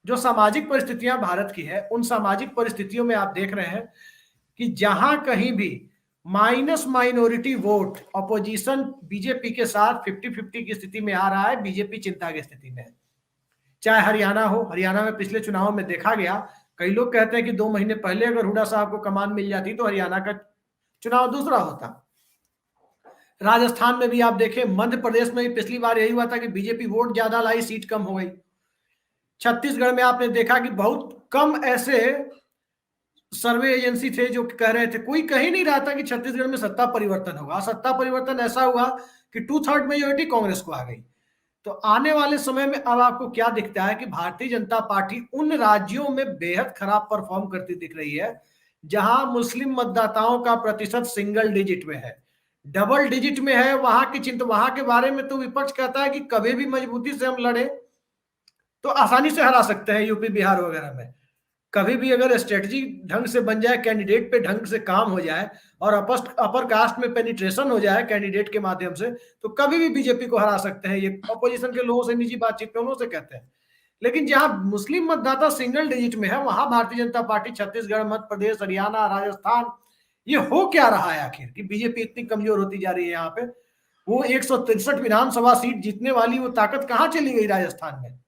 जो सामाजिक परिस्थितियां भारत की है, उन सामाजिक परिस्थितियों में आप देख रहे हैं कि जहां कहीं भी minus minority vote opposition BJP के साथ 50-50 की स्थिति में आ रहा है, बीजेपी चिंता की स्थिति में है। चाहे हरियाणा हो, हरियाणा में पिछले चुनाव में देखा गया, कई लोग कहते हैं कि 2 महीने पहले अगर हुड्डा साहब को कमान मिल जाती तो हरियाणा का चुनाव दूसरा होता। राजस्थान में भी आप देखें, मध्य प्रदेश में भी पिछली बार यही हुआ था कि बीजेपी वोट ज्यादा लाई, सीट कम हो गई। छत्तीसगढ़ में आपने देखा कि बहुत कम ऐसे सर्वे एजेंसी थे जो कह रहे थे, कोई कह ही नहीं रहा था कि छत्तीसगढ़ में सत्ता परिवर्तन होगा। सत्ता परिवर्तन ऐसा हुआ कि 2/3 मेजोरिटी कांग्रेस को आ गई। तो आने वाले समय में अब आपको क्या दिखता है कि भारतीय जनता पार्टी उन राज्यों में बेहद खराब परफॉर्म करती दिख रही है जहां मुस्लिम मतदाताओं का प्रतिशत सिंगल डिजिट में है, डबल डिजिट में है। वहां की चिंता, वहां के बारे में तो विपक्ष कहता है कि कभी भी मजबूती से हम लड़े तो आसानी से हरा सकते हैं यूपी बिहार वगैरह में। कभी भी अगर स्ट्रेटजी ढंग से बन जाए, कैंडिडेट पे ढंग से काम हो जाए और अपर कास्ट में पेनिट्रेशन हो जाए कैंडिडेट के माध्यम से, तो कभी भी बीजेपी को हरा सकते हैं। ये अपोजिशन के लोगों से निजी बातचीत में उन्होंने से कहते हैं। लेकिन जहां मुस्लिम मतदाता सिंगल डिजिट में है, वहां भारतीय जनता पार्टी छत्तीसगढ़, मध्य प्रदेश, हरियाणा, राजस्थान, ये हो क्या रहा है आखिर कि बीजेपी इतनी कमजोर होती जा रही है। यहाँ पे वो 163 विधानसभा सीट जीतने वाली वो ताकत कहां चली गई राजस्थान में?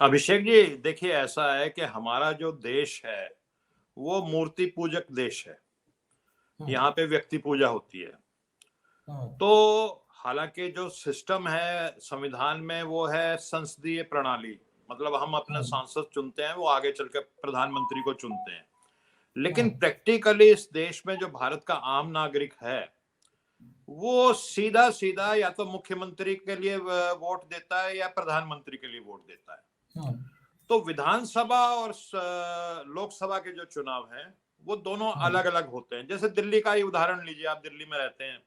अभिषेक जी, देखिए ऐसा है कि हमारा जो देश है वो मूर्ति पूजक देश है। यहाँ पे व्यक्ति पूजा होती है। तो हालांकि जो सिस्टम है संविधान में वो है संसदीय प्रणाली, मतलब हम अपने सांसद चुनते हैं, वो आगे चलकर प्रधानमंत्री को चुनते हैं। लेकिन प्रैक्टिकली इस देश में जो भारत का आम नागरिक है वो सीधा सीधा या तो मुख्यमंत्री के लिए वोट देता है या प्रधानमंत्री के लिए वोट देता है। तो विधानसभा और लोकसभा के जो चुनाव हैं वो दोनों अलग अलग होते हैं। जैसे दिल्ली का ही उदाहरण लीजिए, आप दिल्ली में रहते हैं।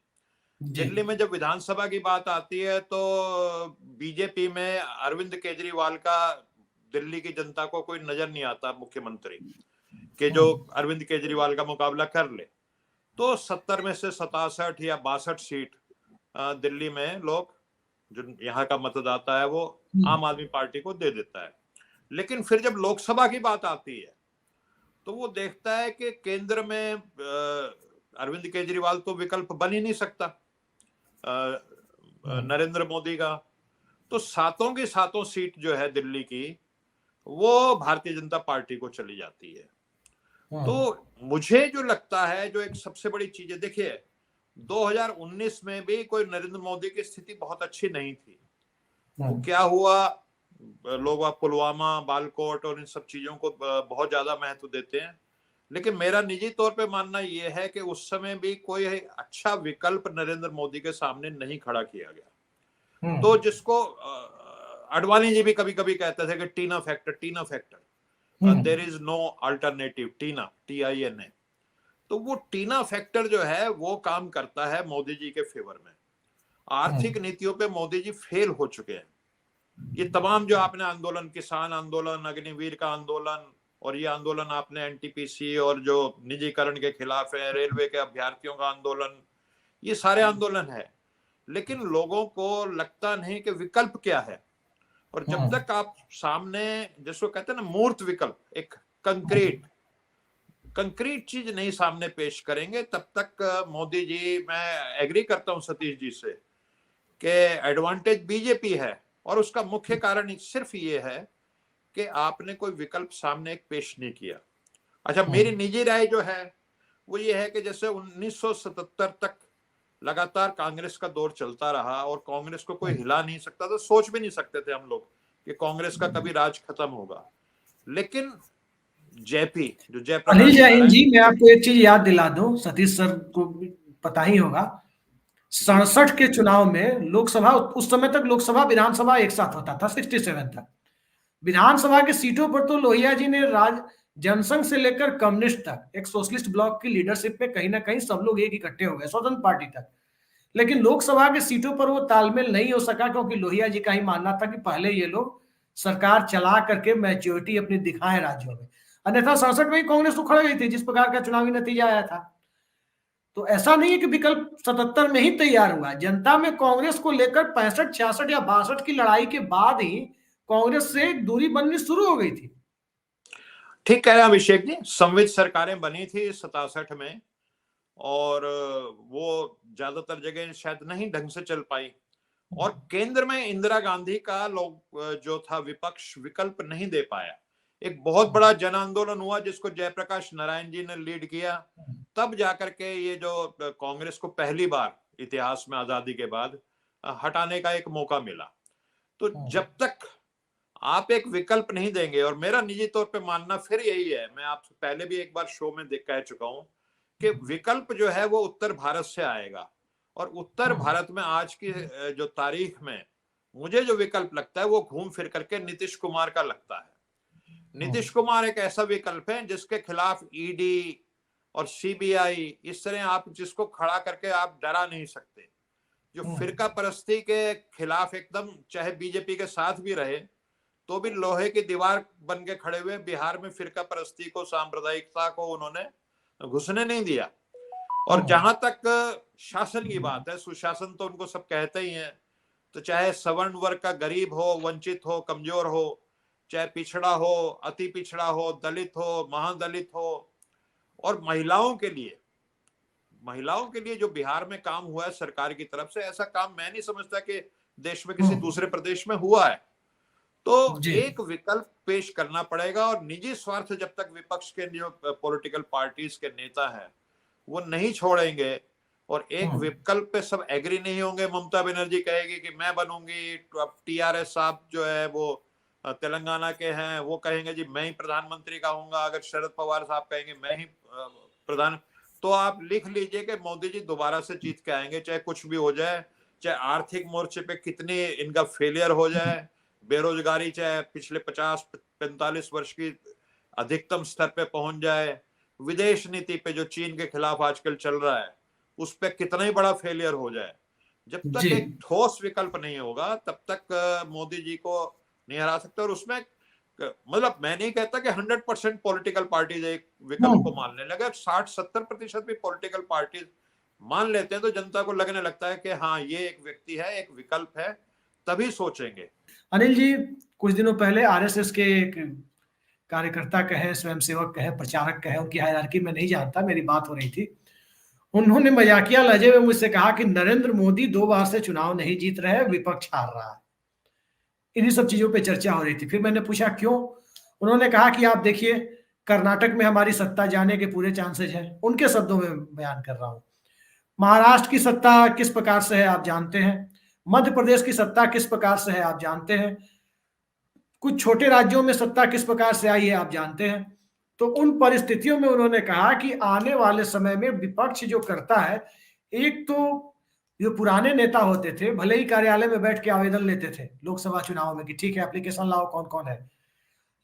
दिल्ली में जब विधानसभा की बात आती है तो बीजेपी में अरविंद केजरीवाल का दिल्ली की जनता को कोई नजर नहीं आता मुख्यमंत्री कि जो अरविंद केजरीवाल का मुकाबला कर ले। तो 70 में से 67 या 62 सीट दिल्ली में लोग, जो यहाँ का मतदाता है, वो आम आदमी पार्टी को दे देता है। लेकिन फिर जब लोकसभा की बात आती है तो वो देखता है कि केंद्र में अरविंद केजरीवाल तो विकल्प बन ही नहीं सकता नरेंद्र मोदी का। तो सातों की सातों सीट जो है दिल्ली की वो भारतीय जनता पार्टी को चली जाती है। तो मुझे जो लगता है, जो एक सबसे बड़ी चीज है, देखिए 2019 में भी कोई नरेंद्र मोदी की स्थिति बहुत अच्छी नहीं थी। वो क्या हुआ, लोग पुलवामा, बालकोट और इन सब चीजों को बहुत ज्यादा महत्व देते हैं। लेकिन मेरा निजी तौर पे मानना यह है कि उस समय भी कोई अच्छा विकल्प नरेंद्र मोदी के सामने नहीं खड़ा किया गया। तो जिसको अडवाणी जी भी कभी कभी कहते थे कि TINA factor, there is no alternative, TINA, TINA। तो वो टीना फैक्टर जो है वो काम करता है मोदी जी के फेवर में। आर्थिक नीतियों पे मोदी जी फेल हो चुके हैं। ये तमाम जो आपने आंदोलन, किसान आंदोलन, अग्निवीर का आंदोलन, और ये आंदोलन आपने NTPC और जो निजीकरण के खिलाफ है, रेलवे के अभ्यर्थियों का आंदोलन, ये सारे आंदोलन है। लेकिन लोगों को लगता नहीं कि विकल्प क्या है। और जब तक आप सामने, जिसको कहते हैं ना मूर्त विकल्प, एक कंक्रीट चीज नहीं सामने पेश करेंगे, तब तक मोदी जी, मैं एग्री करता हूं सतीश जी से कि एडवांटेज बीजेपी है। और उसका मुख्य कारण सिर्फ ये है कि आपने कोई विकल्प सामने एक पेश नहीं किया। अच्छा, मेरी निजी राय जो है वो ये है कि जैसे 1977 तक लगातार कांग्रेस का दौर चलता रहा और कांग्रेस को कोई हिला नहीं सकता था, सोच भी नहीं सकते थे हम लोग कि कांग्रेस का कभी राज खत्म होगा। लेकिन जेपी, जो जयप्रकाश, अनिल जैन जी, मैं आपको एक चीज याद दिला दूं, सतीश सर को पता ही होगा, 67 के चुनाव में लोकसभा, उस समय तक लोकसभा विधानसभा एक साथ होता था, 67 तक। विधानसभा की सीटों पर तो लोहिया जी ने जनसंघ से लेकर कम्युनिस्ट तक, एक सोशलिस्ट ब्लॉक की लीडरशिप में कहीं ना कहीं सब लोग एक इकट्ठे हो गए, स्वतंत्र पार्टी तक। लेकिन लोकसभा की सीटों पर वो तालमेल नहीं हो सका, क्योंकि लोहिया जी का ही मानना था कि पहले ये लोग सरकार चला करके मैच्योरिटी अपनी दिखाएं राज्यों में। अन्यथा 67 में ही कांग्रेस उखड़ गई थी जिस प्रकार का चुनावी नतीजा आया था। तो ऐसा नहीं है कि विकल्प 77 में ही तैयार हुआ। जनता में कांग्रेस को लेकर 65, 66 या 62 की लड़ाई के बाद ही कांग्रेस से दूरी बननी शुरू हो गई थी। ठीक कह रहे हैं अभिषेक जी, संविध सरकारें बनी थी 67 में, और वो ज्यादातर जगह शायद नहीं ढंग से चल पाई, और केंद्र में इंदिरा गांधी का लोग जो था विपक्ष विकल्प नहीं दे पाया। एक बहुत बड़ा जन आंदोलन हुआ जिसको जयप्रकाश नारायण जी ने लीड किया, तब जाकर के ये जो कांग्रेस को पहली बार इतिहास में आजादी के बाद हटाने का एक मौका मिला। तो जब तक आप एक विकल्प नहीं देंगे, और मेरा निजी तौर पे मानना फिर यही है, मैं आपसे पहले भी एक बार शो में कह चुका हूं कि विकल्प जो है वो उत्तर भारत से आएगा, और उत्तर भारत में आज की जो तारीख में मुझे जो विकल्प लगता है वो घूम फिर करके नीतीश कुमार का लगता है। नीतीश कुमार एक ऐसा विकल्प है जिसके खिलाफ ईडी और सीबीआई, इस तरह आप जिसको खड़ा करके आप डरा नहीं सकते, जो फिरका परस्ती के खिलाफ एकदम, चाहे बीजेपी के साथ भी रहे तो भी लोहे की दीवार बन के खड़े हुए, बिहार में फिरका परस्ती को, सांप्रदायिकता को उन्होंने घुसने नहीं दिया। और जहां तक शासन की बात है, सुशासन तो उनको सब कहते ही हैं, तो चाहे सवर्ण वर्ग का गरीब हो, वंचित हो, कमजोर हो, चाहे पिछड़ा हो, अति पिछड़ा हो, दलित हो, महादलित हो, और महिलाओं के लिए जो बिहार में काम हुआ है सरकार की तरफ से, ऐसा काम मैं नहीं समझता कि देश में किसी दूसरे प्रदेश में हुआ है। तो एक विकल्प पेश करना पड़ेगा, और निजी स्वार्थ जब तक विपक्ष के जो पॉलिटिकल पार्टीज के नेता हैं वो नहीं छोड़ेंगे, और एक विकल्प पे सब एग्री नहीं होंगे। ममता बनर्जी कहेगी कि मैं बनूंगी, टीआरएस साहब जो है वो तेलंगाना के हैं, वो कहेंगे जी मैं ही प्रधानमंत्री कहूंगा, अगर शरद पवार साहब कहेंगे मैं ही प्रधान, तो आप लिख लीजिए कि मोदी जी दोबारा से जीत के आएंगे, चाहे कुछ भी हो जाए, चाहे आर्थिक मोर्चे पे कितनी इनका फेलियर हो जाए, बेरोजगारी चाहे पिछले 50-45 वर्ष की अधिकतम स्तर पे पहुंच जाए, विदेश नीति पे जो चीन के खिलाफ आजकल चल रहा है उस पे कितना ही बड़ा फेलियर हो जाए, जब तक एक ठोस विकल्प नहीं होगा तब तक मोदी जी को नहीं हरा सकते। और उसमें मतलब मैं नहीं कहता कि 100% पॉलिटिकल पार्टीज एक विकल्प को मानने लगे, 60-70% भी पॉलिटिकल पार्टीज मान लेते हैं तो जनता को लगने लगता है कि हाँ ये एक व्यक्ति है, एक विकल्प है, तभी सोचेंगे। अनिल जी, कुछ दिनों पहले आरएसएस के एक कार्यकर्ता कहे, स्वयंसेवक कहे, प्रचारक कहे, उनकी हायरार्की में नहीं जानता, मेरी बात हो रही थी, उन्होंने मजाकिया लहजे में मुझसे कहा कि नरेंद्र मोदी 2 बार से चुनाव नहीं जीत रहे, विपक्ष हार रहा है। इन्हीं सब चीजों पे चर्चा हो रही थी। फिर मैंने पूछा क्यों? उन्होंने कहा कि आप देखिए, कर्नाटक में हमारी सत्ता जाने के पूरे चांसेस हैं, उनके शब्दों में बयान कर रहा हूं। महाराष्ट्र की सत्ता किस प्रकार से है आप जानते हैं, मध्य प्रदेश की सत्ता किस प्रकार से है आप जानते हैं, कुछ छोटे राज्यों में सत्ता किस प्रकार से आई है आप जानते हैं। तो उन परिस्थितियों में उन्होंने कहा कि आने वाले समय में विपक्ष जो करता है, एक तो जो पुराने नेता होते थे, भले ही कार्यालय में बैठ के आवेदन लेते थे लोकसभा चुनाव में कि ठीक है एप्लीकेशन लाओ कौन कौन है,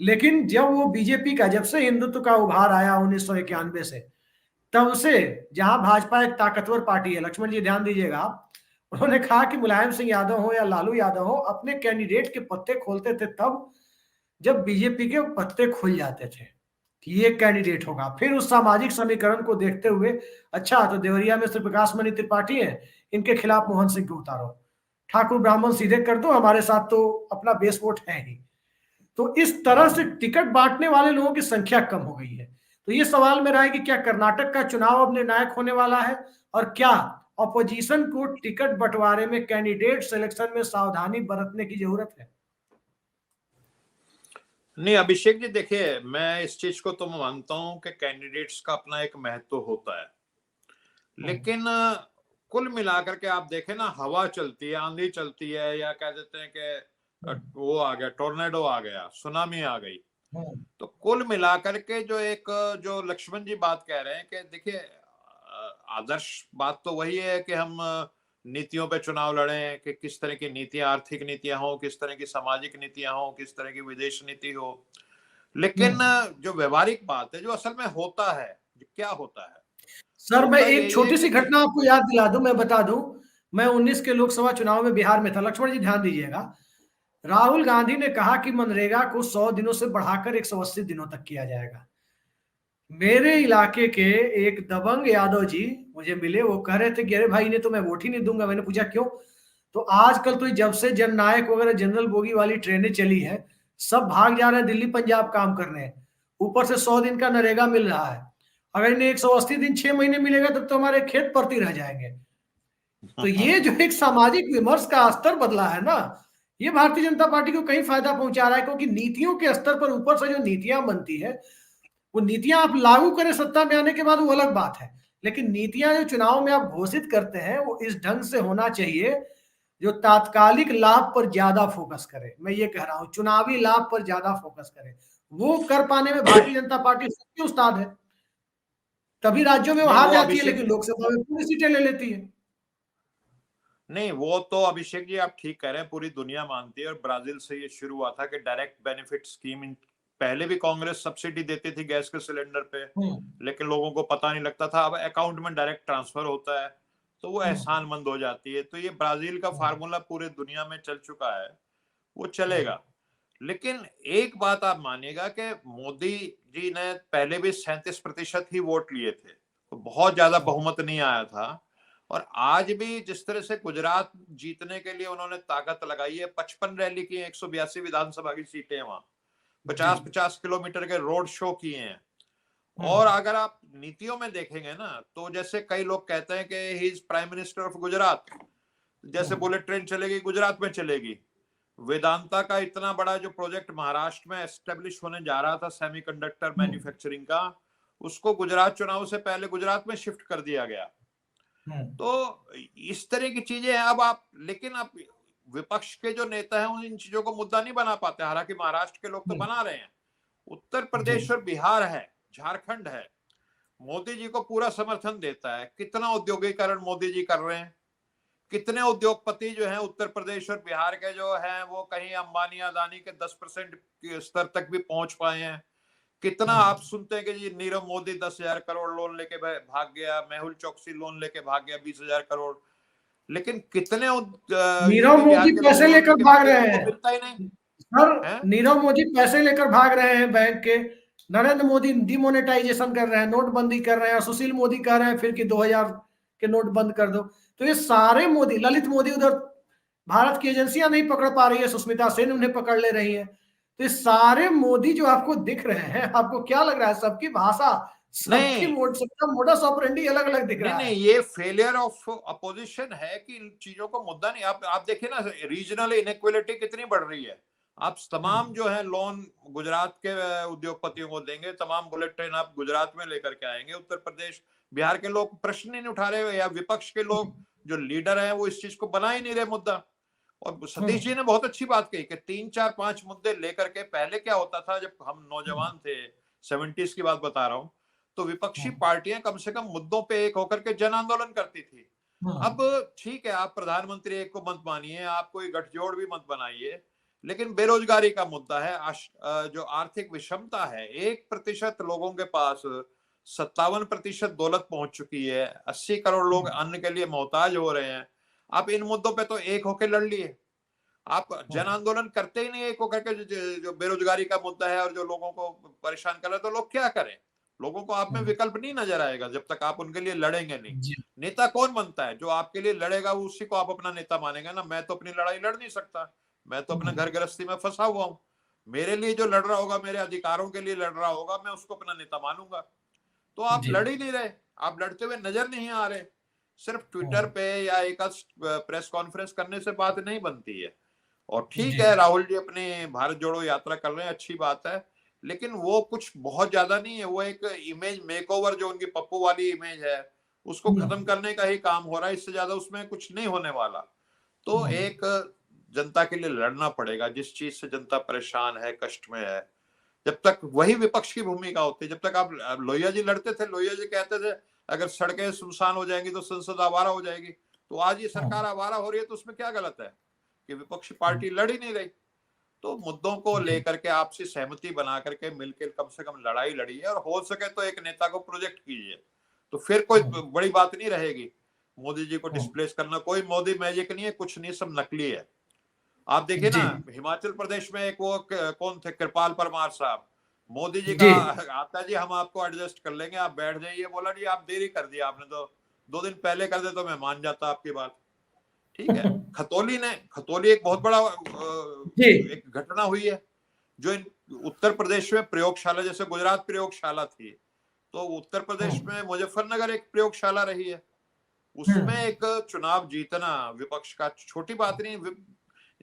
लेकिन जब वो बीजेपी का, जब से हिंदुत्व का उभार आया 1991 से, तब से जहां भाजपा एक ताकतवर पार्टी है, लक्ष्मण जी ध्यान दीजिएगा, उन्होंने कहा कि मुलायम सिंह यादव हो या लालू यादव हो, अपने कैंडिडेट के पत्ते खोलते थे तब जब बीजेपी के पत्ते खुल जाते थे कि ये कैंडिडेट होगा। फिर उस सामाजिक समीकरण को देखते हुए, अच्छा तो देवरिया में सिर्फ प्रकाश मणि त्रिपाठी है, इनके खिलाफ मोहन सिंह को उतारो, ठाकुर ब्राह्मण सीधे कर दो, हमारे साथ तो अपना बेस वोट है ही। तो इस तरह से टिकट बांटने वाले लोगों की संख्या कम हो गई है। तो ये सवाल मेरा है कि क्या कर्नाटक का चुनाव अब निर्णायक होने वाला है, और क्या अपोजिशन को टिकट बंटवारे में, कैंडिडेट सिलेक्शन में सावधानी बरतने की जरूरत है? नहीं अभिषेक जी, देखिए मैं इस चीज को तो मानता हूं कि कैंडिडेट्स का अपना एक महत्व होता है, लेकिन कुल मिलाकर के आप देखें ना, हवा चलती है, आंधी चलती है, या कह देते हैं कि वो आ गया, टोर्नेडो आ गया, सुनामी आ गई, तो कुल मिलाकर के जो लक्ष्मण जी बात कह रहे हैं कि देखिए आदर्श बात तो वही है कि हम नीतियों पे चुनाव लड़ें, कि किस तरह की नीतियां, आर्थिक नीतियां हो, किस तरह की सामाजिक नीतियां हो, किस तरह की विदेश नीति हो, लेकिन जो व्यवहारिक बात है, जो असल में होता है, क्या होता है सर, मैं एक छोटी सी घटना आपको याद दिला दूं, मैं बता दूं, मैं 19 के लोकसभा चुनाव में बिहार में था, लक्ष्मण जी ध्यान दीजिएगा, राहुल गांधी ने कहा कि मनरेगा को 100 दिनों से बढ़ाकर 180 दिनों तक किया जाएगा। मेरे इलाके के एक दबंग यादव जी मुझे मिले, वो कह रहे थे कि अरे भाई इन्हें तो मैं वोट ही नहीं दूंगा। मैंने पूछा क्यों? तो आजकल तो जब से जननायक वगैरह जनरल बोगी वाली ट्रेनें चली है, सब भाग जा रहे हैं दिल्ली पंजाब काम करने हैं। ऊपर से 100 दिन का नरेगा मिल रहा है। अगर इन्हें 180 दिन 6 महीने मिलेगा तब तो हमारे खेत परती रह जाएंगे। तो ये जो एक सामाजिक विमर्श का स्तर बदला है ना, ये भारतीय जनता पार्टी को कहीं फायदा पहुंचा रहा है, क्योंकि नीतियों के स्तर पर ऊपर से जो नीतियां बनती है, वो नीतियां आप लागू करें सत्ता में आने के बाद वो अलग बात है, लेकिन नीतियां जो चुनाव में आप घोषित करते हैं वो इस ढंग से होना चाहिए जो तात्कालिक लाभ पर ज्यादा फोकस करे। मैं ये कह रहा हूं, चुनावी लाभ पर ज्यादा फोकस करे। वो कर पाने में भारतीय जनता पार्टी सबकी उस्ताद है। तभी राज्यों में वो नहीं हार वो जाती है, अभिषेक लेकिन लोकसभा में पूरी सीटें ले लेती है। नहीं वो तो अभिषेक जी आप ठीक कह रहे हैं, पूरी दुनिया मानती है। और ब्राजील से ये शुरू हुआ था कि डायरेक्ट बेनिफिट स्कीम, पहले भी कांग्रेस सब्सिडी देती थी गैस के सिलेंडर पे, लेकिन लोगों को पता नहीं लगता था। अब अकाउंट में डायरेक्ट ट्रांसफर होता है तो वो एहसानमंद हो जाती है। तो ये ब्राजील का फार्मूला पूरे दुनिया में चल चुका है, वो चलेगा। लेकिन एक बात आप मानिएगा कि मोदी जी ने पहले भी 37% ही वोट लिए थे, तो बहुत ज्यादा बहुमत नहीं आया था। और आज भी जिस तरह से गुजरात जीतने के लिए उन्होंने ताकत लगाई है, 55 रैली की है, 182 विधानसभा की सीटें, वहां 50-50 किलोमीटर के रोड शो किए हैं। और अगर आप नीतियों में देखेंगे ना, तो जैसे कई लोग कहते हैं कि he is prime minister of Gujarat, जैसे बुलेट ट्रेन चलेगी गुजरात में चलेगी। वेदांता का इतना बड़ा जो प्रोजेक्ट महाराष्ट्र में एस्टेब्लिश होने जा रहा था सेमीकंडक्टर मैन्युफैक्चरिंग का, उसको गुजरात चुनाव से पहले गुजरात में शिफ्ट कर दिया गया। तो इस तरह की चीजें हैं। अब आप, लेकिन आप विपक्ष के जो नेता हैं उन इन चीजों को मुद्दा नहीं बना पाते, हालांकि महाराष्ट्र के लोग तो बना रहे हैं। उत्तर प्रदेश और बिहार है, झारखंड है, मोदी जी को पूरा समर्थन देता है। कितना औद्योगिकरण मोदी जी कर रहे हैं, कितने उद्योगपति जो हैं उत्तर प्रदेश और बिहार के जो हैं वो कहीं अंबानी अदानी के 10% के स्तर तक भी पहुंच पाए हैं। कितना आप सुनते हैं कि जी नीरव मोदी 10,000 करोड़ लोन लेके भाग गया, मेहुल चौकसी लोन लेके भाग गया 20,000 करोड़। लेकिन कितने नीरव यूपी बिहार मोदी के लोग पैसे लोन लेकर लेके भाग भागे, रहे उनको हैं मिलता ही नहीं सर। है। नीरव मोदी पैसे लेकर भाग रहे हैं बैंक के। नरेंद्र मोदी डिमोनेटाइजेशन कर रहे हैं, नोटबंदी कर रहे हैं, और सुशील मोदी कह रहे हैं फिर कि 2000 के नोट बंद कर दो। तो ये सारे मोदी, ललित मोदी उधर भारत की एजेंसियां नहीं पकड़ पा रही है, सुष्मिता सेन उन्हें पकड़ ले रही है। तो ये सारे मोदी जो आपको दिख रहे हैं, आपको क्या लग रहा है? सबकी भाषा, सबकी नहीं सबका मोडस ऑपरेंडी अलग अलग दिख नहीं रहा नहीं, है। ये फेलियर ऑफ अपोजिशन है कि इन चीजों को मुद्दा नहीं। आप देखिए ना, रीजनल इनइक्वालिटी कितनी बढ़ रही है। आप तमाम जो है लोन गुजरात के उद्योगपतियों को देंगे, तमाम बुलेट ट्रेन आप गुजरात में लेकर के आएंगे। उत्तर प्रदेश बिहार के लोग प्रश्न ही नहीं उठा रहे, या विपक्ष के लोग जो लीडर हैं वो इस चीज को बना ही नहीं रहे मुद्दा। और सतीश जी ने बहुत अच्छी बात कही कि 3-4-5 मुद्दे लेकर के, पहले क्या होता था जब हम नौजवान थे, 70s की बात बता रहा हूं, तो विपक्षी पार्टियां कम से कम मुद्दों पे एक होकर के जन आंदोलन करती थी। अब ठीक है, आप प्रधानमंत्री एक को मत मानिए, आप कोई गठजोड़ भी मत बनाइए, लेकिन बेरोजगारी का मुद्दा है, जो आर्थिक विषमता है, 1% लोगों के पास 57% दौलत पहुंच चुकी है, 80 करोड़ लोग अन्न के लिए मोहताज हो रहे हैं। आप इन मुद्दों पे तो एक होकर लड़ लिए, आप जन आंदोलन करते ही नहीं एक होकर के। जो बेरोजगारी का मुद्दा है और जो लोगों को परेशान कर रहा है, तो लोग क्या करें? लोगों को आप में विकल्प नहीं नजर आएगा जब तक आप उनके लिए लड़ेंगे नहीं। नेता कौन बनता है? जो आपके लिए लड़ेगा, उसी को आप अपना नेता मानेंगे ना। मैं तो अपनी लड़ाई लड़ नहीं सकता, मैं तो अपने घर गृहस्थी में फंसा हुआ हूँ। मेरे लिए जो लड़ रहा होगा, मेरे अधिकारों के लिए लड़ रहा होगा, मैं उसको अपना नेता मानूंगा। तो आप लड़ ही नहीं रहे, आप लड़ते हुए नजर नहीं आ रहे। सिर्फ ट्विटर पे या एक प्रेस कॉन्फ्रेंस करने से बात नहीं बनती है। और ठीक है, राहुल जी अपनी भारत जोड़ो यात्रा कर रहे हैं, अच्छी बात है, लेकिन वो कुछ बहुत ज्यादा नहीं है। वो एक इमेज मेकओवर, जो उनकी पप्पू वाली इमेज है, उसको खत्म करने का ही काम हो रहा है, इससे ज्यादा उसमें कुछ नहीं होने वाला। तो एक जनता के लिए लड़ना पड़ेगा, जिस चीज से जनता परेशान है, कष्ट में है। जब तक वही विपक्ष की भूमिका होती है। जब तक आप लोहिया जी लड़ते थे, लोहिया जी कहते थे अगर सड़कें सुनसान हो जाएंगी तो संसद आवारा हो जाएगी। तो आज ये सरकार आवारा हो रही है, तो उसमें क्या गलत है कि विपक्षी पार्टी लड़ ही नहीं रही? तो मुद्दों को लेकर के आपसी सहमति बना करके मिलकर कम से कम लड़ाई लड़िए, और हो सके तो एक नेता को प्रोजेक्ट कीजिए, तो फिर कोई बड़ी बात नहीं रहेगी। मोदी जी को डिस्प्लेस करना कोई मोदी मैजिक नहीं है, कुछ नहीं, सब नकली है। आप देखिए ना, हिमाचल प्रदेश में एक वो कौन थे, कृपाल परमार साहब, मोदी जी का आता जी हम आपको एडजस्ट कर लेंगे, आप बैठ जाइए। बोला जी आप देरी कर दिया आपने, तो 2 दिन पहले कर दे तो मैं मान जाता आपकी बात। ठीक है। खतौली एक बहुत बड़ा एक घटना हुई है जो उत्तर प्रदेश में प्रयोगशाला, जैसे गुजरात प्रयोगशाला थी, तो उत्तर प्रदेश में मुजफ्फरनगर एक प्रयोगशाला रही है। उसमें एक चुनाव जीतना विपक्ष का छोटी बात नहीं,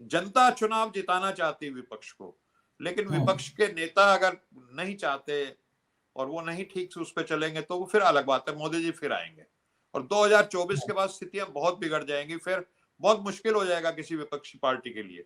जनता चुनाव जिताना चाहती विपक्ष को, लेकिन विपक्ष के नेता अगर नहीं चाहते और वो नहीं ठीक से उस पर चलेंगे तो वो फिर अलग बात है, मोदी जी फिर आएंगे और 2024 के बाद स्थितियां बहुत बिगड़ जाएंगी, फिर बहुत मुश्किल हो जाएगा किसी विपक्षी पार्टी के लिए।